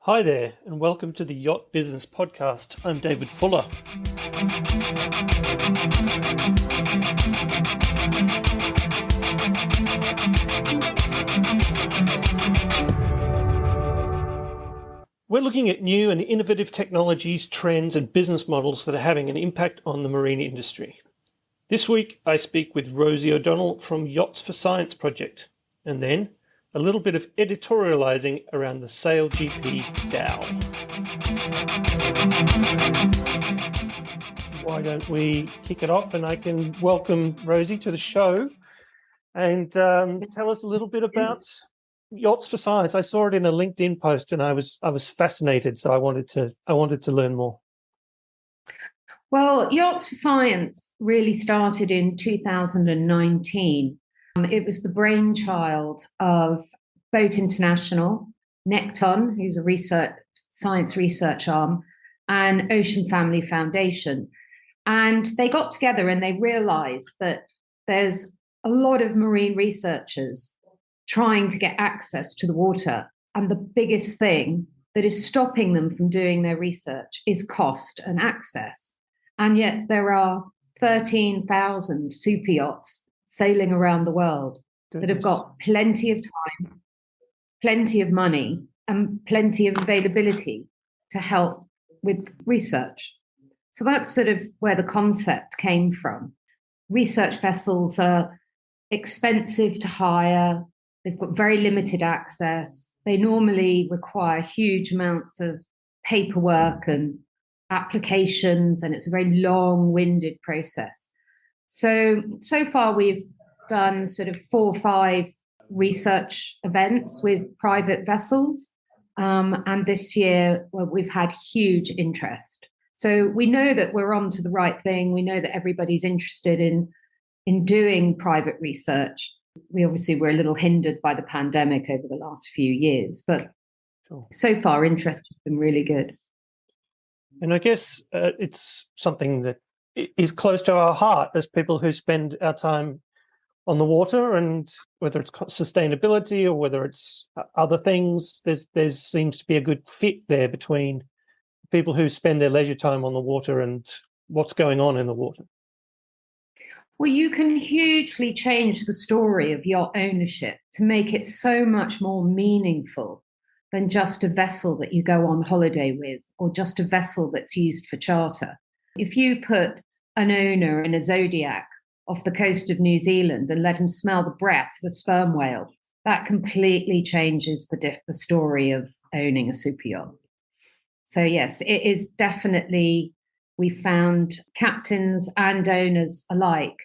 Hi there, and welcome to the Yacht Business Podcast. I'm David Fuller. We're looking at new and innovative technologies, trends, and business models that are having an impact on the marine industry. This week, I speak with Rosie ODonnell from Yachts for Science project, and then a little bit of editorialising around the Sail GP DAO. Why don't we kick it off, and I can welcome Rosie to the show and tell us a little bit about Yachts for Science. I saw it in a LinkedIn post and I was fascinated, so I wanted to learn more. Well, Yachts for Science really started in 2019. It was the brainchild of Boat International, Necton, who's a science research arm, and Ocean Family Foundation. And they got together and they realized that there's a lot of marine researchers trying to get access to the water. And the biggest thing that is stopping them from doing their research is cost and access. And yet there are 13,000 super yachts sailing around the world that have got plenty of time, plenty of money, and plenty of availability to help with research. So that's sort of where the concept came from. Research vessels are expensive to hire. They've got very limited access. They normally require huge amounts of paperwork and applications, and it's a very long-winded process. So far we've done sort of 4 or 5 research events with private vessels. And this year, we've had huge interest. So we know that we're on to the right thing. We know that everybody's interested in doing private research. We obviously were a little hindered by the pandemic over the last few years, but So far interest has been really good. And I guess it's something that is close to our heart as people who spend our time on the water, and whether it's sustainability or whether it's other things, there seems to be a good fit there between people who spend their leisure time on the water and what's going on in the water. Well, you can hugely change the story of yacht ownership to make it so much more meaningful than just a vessel that you go on holiday with or just a vessel that's used for charter. If you put an owner in a Zodiac off the coast of New Zealand and let him smell the breath of a sperm whale, that completely changes the story of owning a super yacht. So yes, it is definitely, we found captains and owners alike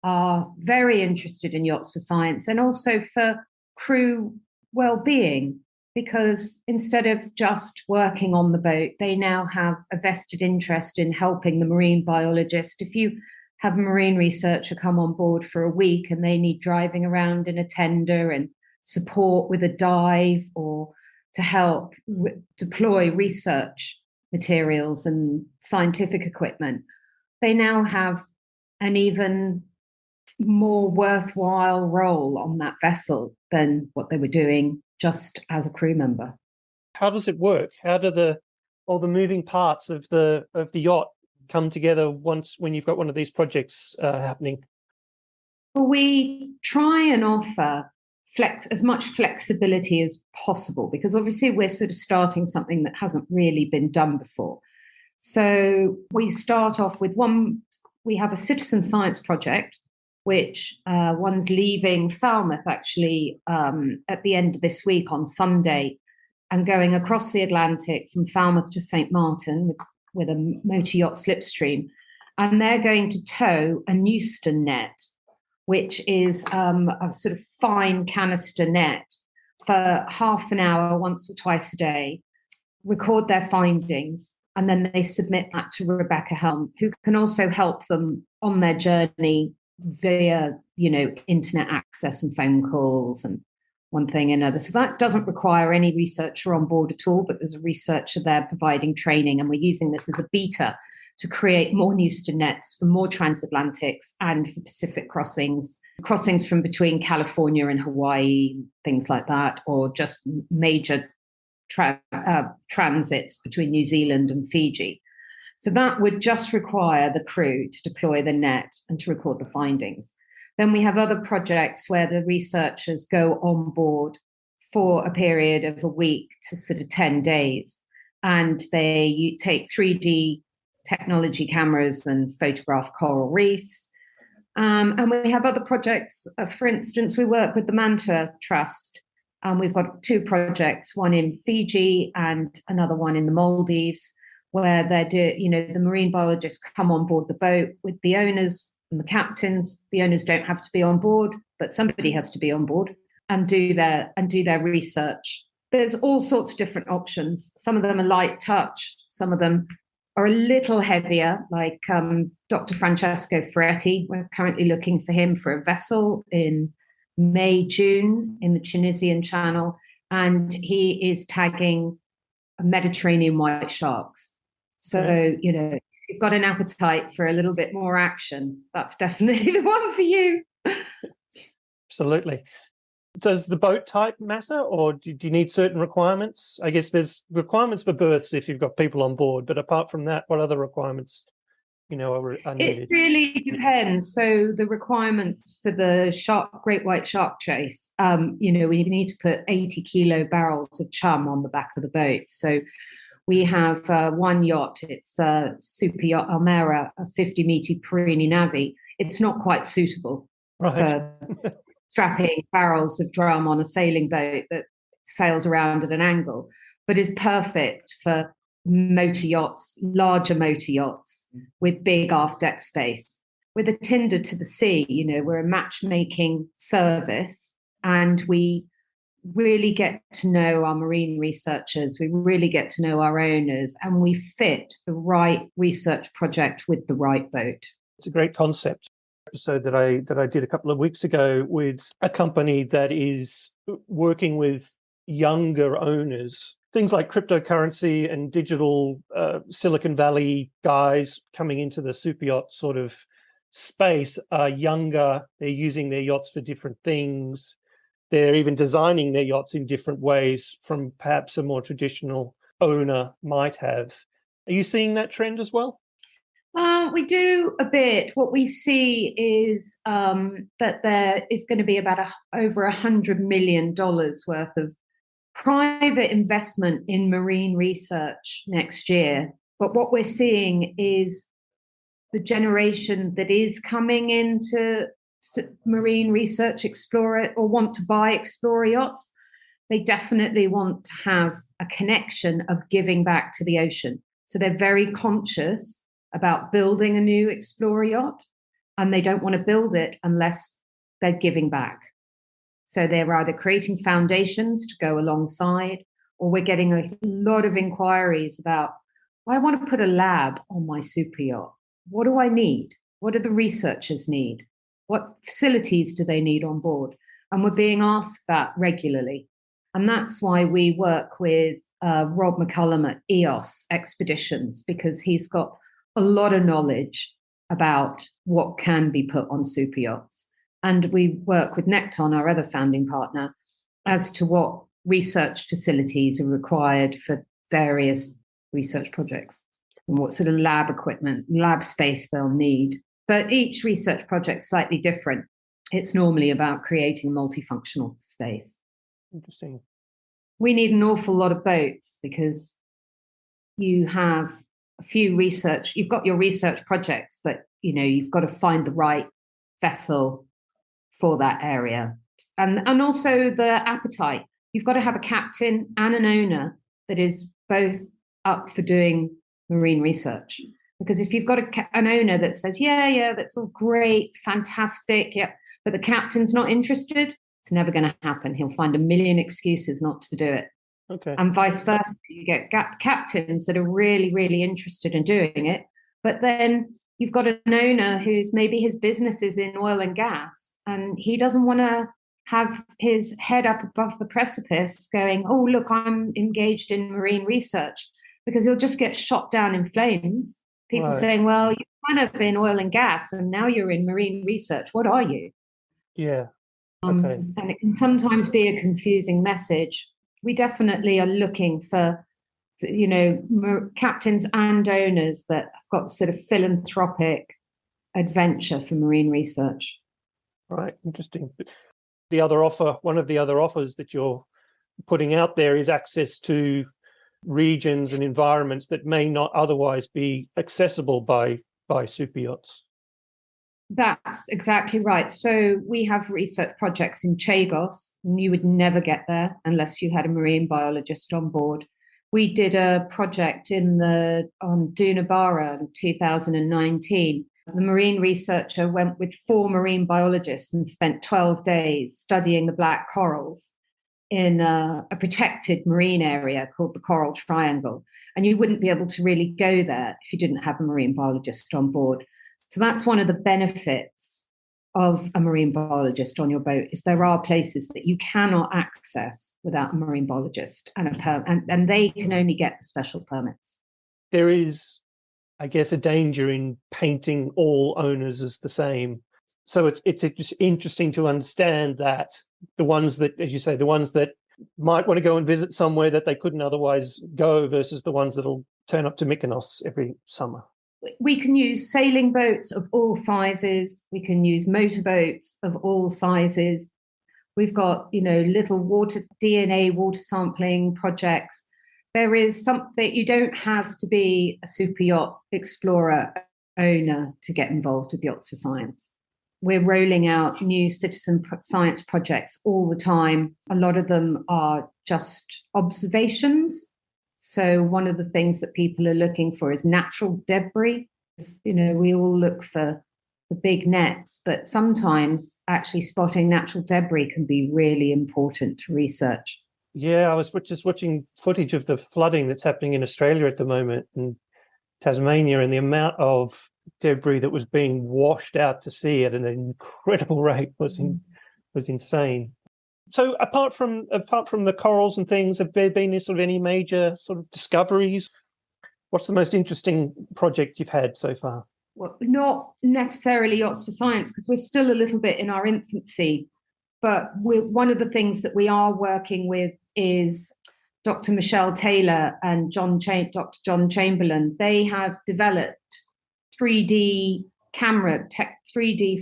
are very interested in Yachts for Science and also for crew well-being, because instead of just working on the boat, they now have a vested interest in helping the marine biologist. If you have a marine researcher come on board for a week and they need driving around in a tender and support with a dive or to help deploy research materials and scientific equipment, they now have an even more worthwhile role on that vessel than what they were doing just as a crew member. How does it work? How do all the moving parts of the yacht come together when you've got one of these projects happening? Well, we try and offer as much flexibility as possible, because obviously we're sort of starting something that hasn't really been done before. So we start off with we have a citizen science project, which one's leaving Falmouth actually at the end of this week on Sunday and going across the Atlantic from Falmouth to St. Martin with a motor yacht Slipstream. And they're going to tow a Euston net, which is a sort of fine canister net, for half an hour, once or twice a day, record their findings, and then they submit that to Rebecca Helm, who can also help them on their journey via, internet access and phone calls and one thing and another. So that doesn't require any researcher on board at all, but there's a researcher there providing training, and we're using this as a beta to create more Euston nets for more transatlantics and for Pacific crossings from between California and Hawaii, things like that, or just major transits between New Zealand and Fiji. So that would just require the crew to deploy the net and to record the findings. Then we have other projects where the researchers go on board for a period of a week to sort of 10 days. And you take 3D technology cameras and photograph coral reefs. And we have other projects. For instance, we work with the Manta Trust. We've got 2 projects, one in Fiji and another one in the Maldives, where the marine biologists come on board the boat with the owners and the captains. The owners don't have to be on board, but somebody has to be on board and do their research. There's all sorts of different options. Some of them are light touch. Some of them are a little heavier, like Dr. Francesco Ferretti. We're currently looking for him for a vessel in May, June in the Tunisian Channel, and he is tagging Mediterranean white sharks. So, if you've got an appetite for a little bit more action, that's definitely the one for you. Absolutely. Does the boat type matter, or do you need certain requirements? I guess there's requirements for berths if you've got people on board, but apart from that, what other requirements, are needed? It really depends. So the requirements for the great white shark chase, we need to put 80-kilo barrels of chum on the back of the boat. So we have one yacht. It's a super yacht Almera, a 50-meter Perini Navi. It's not quite suitable for strapping barrels of drum on a sailing boat that sails around at an angle, but is perfect for motor yachts, larger motor yachts with big aft deck space. With a tinder to the sea, we're a matchmaking service, and we really get to know our marine researchers. We really get to know our owners, and we fit the right research project with the right boat. It's a great concept. Episode that I did a couple of weeks ago with a company that is working with younger owners. Things like cryptocurrency and digital Silicon Valley guys coming into the super yacht sort of space are younger. They're using their yachts for different things. They're even designing their yachts in different ways from perhaps a more traditional owner might have. Are you seeing that trend as well? We do a bit. What we see is that there is going to be about over $100 million worth of private investment in marine research next year. But what we're seeing is the generation that is coming into marine research explorer or want to buy explorer yachts, they definitely want to have a connection of giving back to the ocean. So they're very conscious about building a new explorer yacht, and they don't want to build it unless they're giving back. So they're either creating foundations to go alongside, or we're getting a lot of inquiries about, I want to put a lab on my super yacht. What do I need? What do the researchers need? What facilities do they need on board? And we're being asked that regularly. And that's why we work with Rob McCullum at EOS Expeditions, because he's got a lot of knowledge about what can be put on super yachts. And we work with Necton, our other founding partner, as to what research facilities are required for various research projects and what sort of lab equipment, lab space they'll need. But each research project's slightly different. It's normally about creating multifunctional space. Interesting. We need an awful lot of boats because you have you've got your research projects, but you've got to find the right vessel for that area. And also the appetite. You've got to have a captain and an owner that is both up for doing marine research. Because if you've got an owner that says, yeah, that's all great, fantastic, yeah, but the captain's not interested, it's never going to happen. He'll find a million excuses not to do it. Okay. And vice versa. You get captains that are really, really interested in doing it, but then you've got an owner who's maybe his business is in oil and gas, and he doesn't want to have his head up above the precipice going, oh, look, I'm engaged in marine research, because he'll just get shot down in flames. People saying, well, you're kind of in oil and gas and now you're in marine research. What are you? Yeah. Okay. And it can sometimes be a confusing message. We definitely are looking for, captains and owners that have got sort of philanthropic adventure for marine research. Right, interesting. One of the other offers that you're putting out there is access to regions and environments that may not otherwise be accessible by super yachts. That's exactly right. So we have research projects in Chagos, and you would never get there unless you had a marine biologist on board. We did a project on Dunabara in 2019. The marine researcher went with 4 marine biologists and spent 12 days studying the black corals in a protected marine area called the Coral Triangle. And you wouldn't be able to really go there if you didn't have a marine biologist on board. So that's one of the benefits of a marine biologist on your boat, is there are places that you cannot access without a marine biologist and they can only get the special permits. There is, I guess, a danger in painting all owners as the same. So it's just interesting to understand that the ones that, as you say, the ones that might want to go and visit somewhere that they couldn't otherwise go versus the ones that'll turn up to Mykonos every summer. We can use sailing boats of all sizes. We can use motorboats of all sizes. We've got, little DNA water sampling projects. There is something, you don't have to be a super yacht explorer owner to get involved with Yachts for Science. We're rolling out new citizen science projects all the time. A lot of them are just observations. So one of the things that people are looking for is natural debris. We all look for the big nets, but sometimes actually spotting natural debris can be really important to research. Yeah, I was just watching footage of the flooding that's happening in Australia at the moment and Tasmania, and the amount of debris that was being washed out to sea at an incredible rate was insane. So apart from the corals and things, have there been any major sort of discoveries? What's the most interesting project you've had so far? Well, not necessarily Yachts for Science, because we're still a little bit in our infancy. But one of the things that we are working with is Dr. Michelle Taylor and Dr. John Chamberlain. They have developed 3D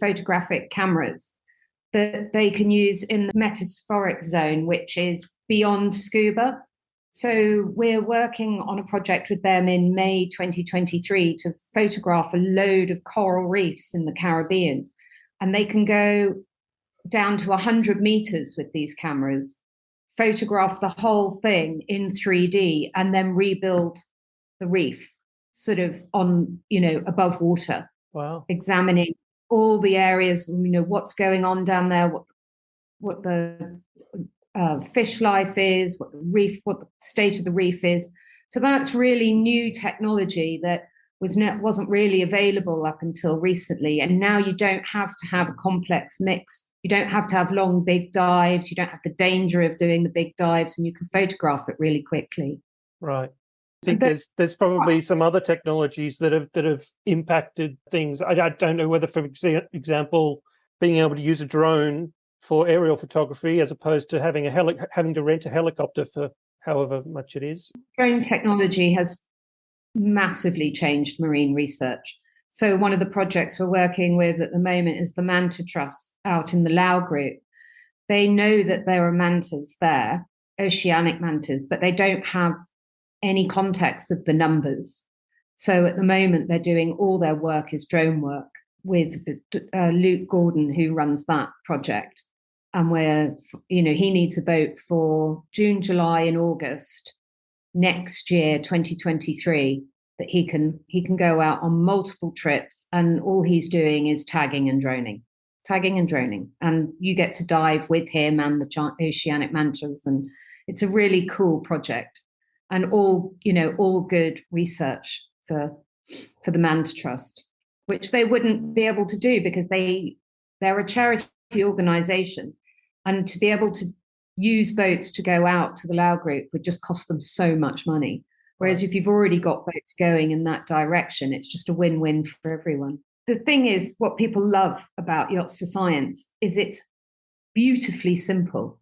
photographic cameras that they can use in the metaspheric zone, which is beyond scuba. So we're working on a project with them in May 2023 to photograph a load of coral reefs in the Caribbean. And they can go down to 100 meters with these cameras, photograph the whole thing in 3D, and then rebuild the reef sort of on, above water. Wow. Examining all the areas, what's going on down there, what the fish life is, what the state of the reef is. So that's really new technology that wasn't really available up until recently. And now you don't have to have a complex mix. You don't have to have long, big dives. You don't have the danger of doing the big dives, and you can photograph it really quickly. Right. I think there's probably some other technologies that have impacted things. I don't know whether, for example, being able to use a drone for aerial photography as opposed to having to rent a helicopter for however much it is. Drone technology has massively changed marine research. So one of the projects we're working with at the moment is the Manta Trust out in the Lao group. They know that there are mantas there, oceanic mantas, but they don't have any context of the numbers. So at the moment, they're doing all their work is drone work with Luke Gordon, who runs that project. And he needs a boat for June, July, and August next year, 2023, that he can go out on multiple trips, and all he's doing is tagging and droning. And you get to dive with him and the oceanic mantas, and it's a really cool project. And all good research for the Manta Trust, which they wouldn't be able to do because they're a charity organization, and to be able to use boats to go out to the Lao group would just cost them so much money. Whereas if you've already got boats going in that direction, it's just a win-win for everyone. The thing is, what people love about Yachts for Science is it's beautifully simple.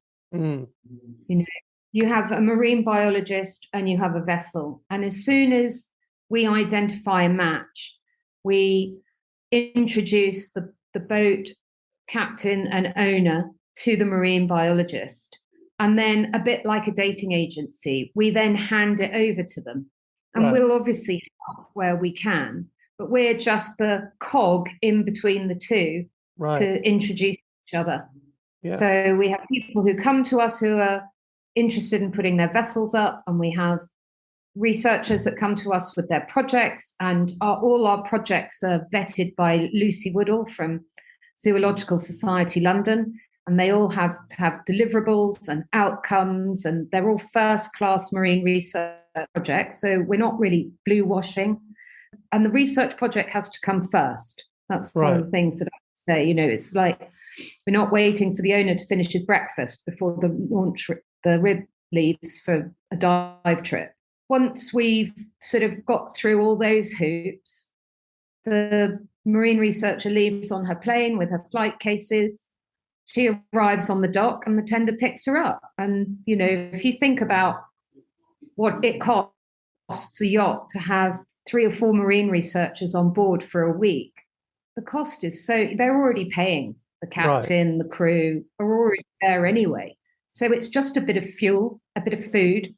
you have a marine biologist and you have a vessel. And as soon as we identify a match, we introduce the boat captain and owner to the marine biologist. And then, a bit like a dating agency, we then hand it over to them. And we'll obviously help where we can, but we're just the cog in between the two to introduce each other. Yeah. So we have people who come to us who are interested in putting their vessels up, and we have researchers that come to us with their projects, and all our projects are vetted by Lucy Woodall from Zoological Society London, and they all have to have deliverables and outcomes, and they're all first-class marine research projects, so we're not really blue washing. And the research project has to come first. That's one of the things that I say. It's like we're not waiting for the owner to finish his breakfast before the rib leaves for a dive trip. Once we've sort of got through all those hoops, the marine researcher leaves on her plane with her flight cases. She arrives on the dock and the tender picks her up. And, if you think about what it costs a yacht to have 3 or 4 marine researchers on board for a week, the cost is they're already paying the captain, the crew are already there anyway. So it's just a bit of fuel, a bit of food,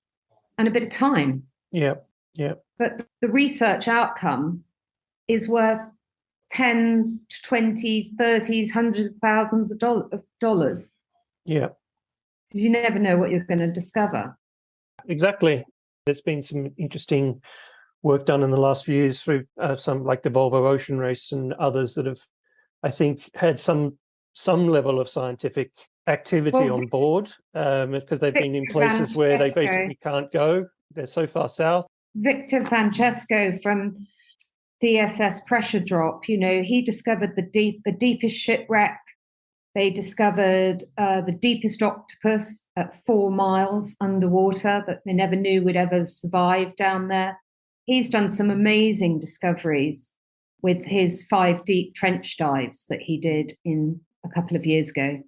and a bit of time. Yeah. But the research outcome is worth tens, 20s, 30s, hundreds of thousands of dollars. Yeah. You never know what you're going to discover. Exactly. There's been some interesting work done in the last few years through some like the Volvo Ocean Race and others that have, I think, had some level of scientific activity on board because they've been in places where they basically can't go. They're so far south. Victor Francesco from DSS Pressure Drop, he discovered the deepest shipwreck. They discovered the deepest octopus at 4 miles underwater that they never knew would ever survive down there. He's done some amazing discoveries with his 5 deep trench dives that he did in a couple of years ago.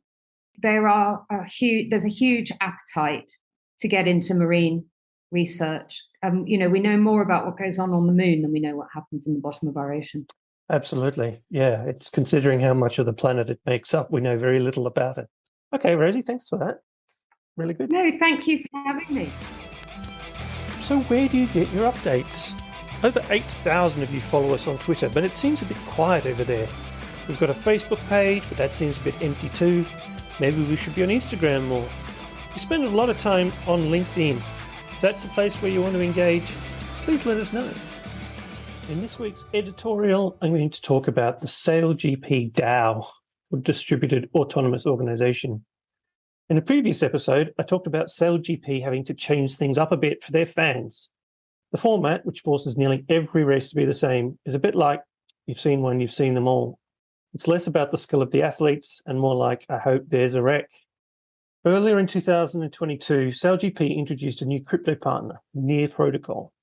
There's a huge appetite to get into marine research. We know more about what goes on the moon than we know what happens in the bottom of our ocean. Absolutely. Yeah, it's considering how much of the planet it makes up, we know very little about it. Okay, Rosie, thanks for that. It's really good. No, thank you for having me. So where do you get your updates? Over 8,000 of you follow us on Twitter, but it seems a bit quiet over there. We've got a Facebook page, but that seems a bit empty too. Maybe we should be on Instagram more. We spend a lot of time on LinkedIn. If that's the place where you want to engage, please let us know. In this week's editorial, I'm going to talk about the Sail GP DAO, or Distributed Autonomous Organization. In a previous episode, I talked about Sail GP having to change things up a bit for their fans. The format, which forces nearly every race to be the same, is a bit like you've seen one, you've seen them all. It's less about the skill of the athletes and more like, I hope there's a wreck. Earlier in 2022, Sail GP introduced a new crypto partner, Near Protocol.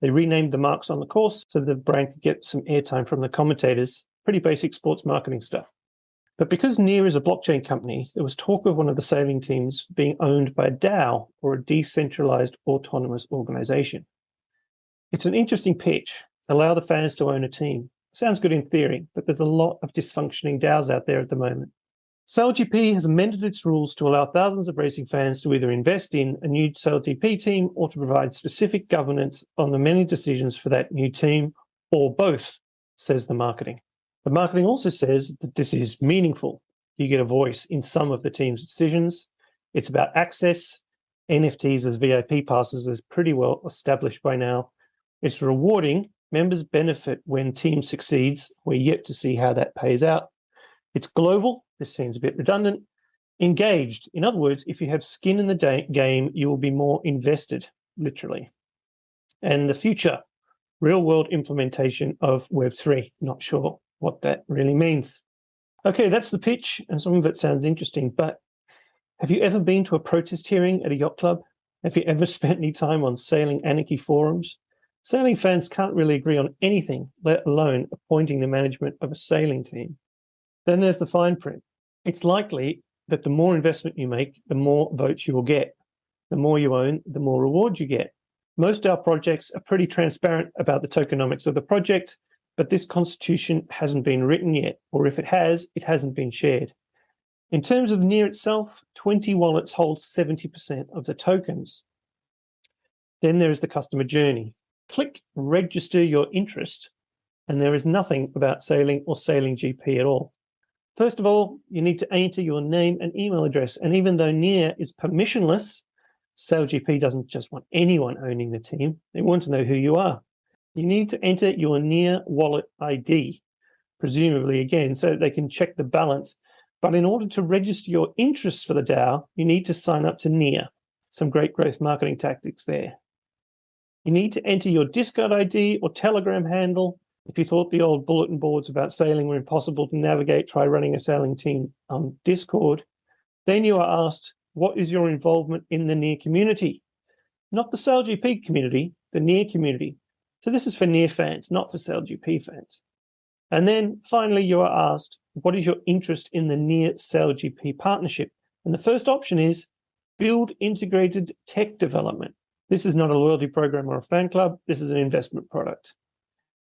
They renamed the marks on the course so the brand could get some airtime from the commentators, pretty basic sports marketing stuff. But because Near is a blockchain company, there was talk of one of the sailing teams being owned by a DAO, or a decentralized autonomous organization. It's an interesting pitch. Allow the fans to own a team. Sounds good in theory, but there's a lot of dysfunctioning DAOs out there at the moment. SailGP has amended its rules to allow thousands of racing fans to either invest in a new SailGP team or to provide specific governance on the many decisions for that new team, or both, says the marketing. The marketing also says that this is meaningful. You get a voice in some of the team's decisions. It's about access. NFTs as VIP passes is pretty well established by now. It's rewarding. Members benefit when team succeeds. We're yet to see how that pays out. It's global. This seems a bit redundant. Engaged. In other words, if you have skin in the game, you will be more invested, literally. And the future, real-world implementation of Web3. Not sure what that really means. Okay, that's the pitch, and some of it sounds interesting, but have you ever been to a protest hearing at a yacht club? Have you ever spent any time on sailing anarchy forums? Sailing fans can't really agree on anything, let alone appointing the management of a sailing team. Then there's the fine print. It's likely that the more investment you make, the more votes you will get. The more you own, the more rewards you get. Most DAO projects are pretty transparent about the tokenomics of the project, but this constitution hasn't been written yet, or if it has, it hasn't been shared. In terms of NEAR itself, 20 wallets hold 70% of the tokens. Then there is the customer journey. Click register your interest, and there is nothing about sailing or Sailing GP at all. First of all, you need to enter your name and email address, and even though NEAR is permissionless, SailGP doesn't just want anyone owning the team. They want to know who you are. You need to enter your NEAR wallet ID, presumably again, so that they can check the balance. But in order to register your interests for the DAO, you need to sign up to NEAR. Some great growth marketing tactics there. You need to enter your Discord ID or Telegram handle. If you thought the old bulletin boards about sailing were impossible to navigate, try running a sailing team on Discord. Then you are asked, what is your involvement in the NEAR community? Not the SailGP community, the NEAR community. So this is for NEAR fans, not for SailGP fans. And then finally, you are asked, what is your interest in the NEAR SailGP partnership? And the first option is build integrated tech development. This is not a loyalty program or a fan club. This is an investment product.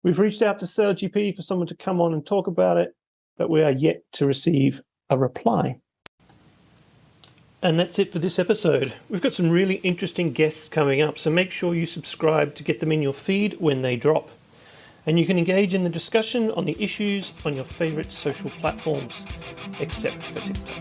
We've reached out to SailGP for someone to come on and talk about it, but we are yet to receive a reply. And that's it for this episode. We've got some really interesting guests coming up, so make sure you subscribe to get them in your feed when they drop. And you can engage in the discussion on the issues on your favorite social platforms, except for TikTok.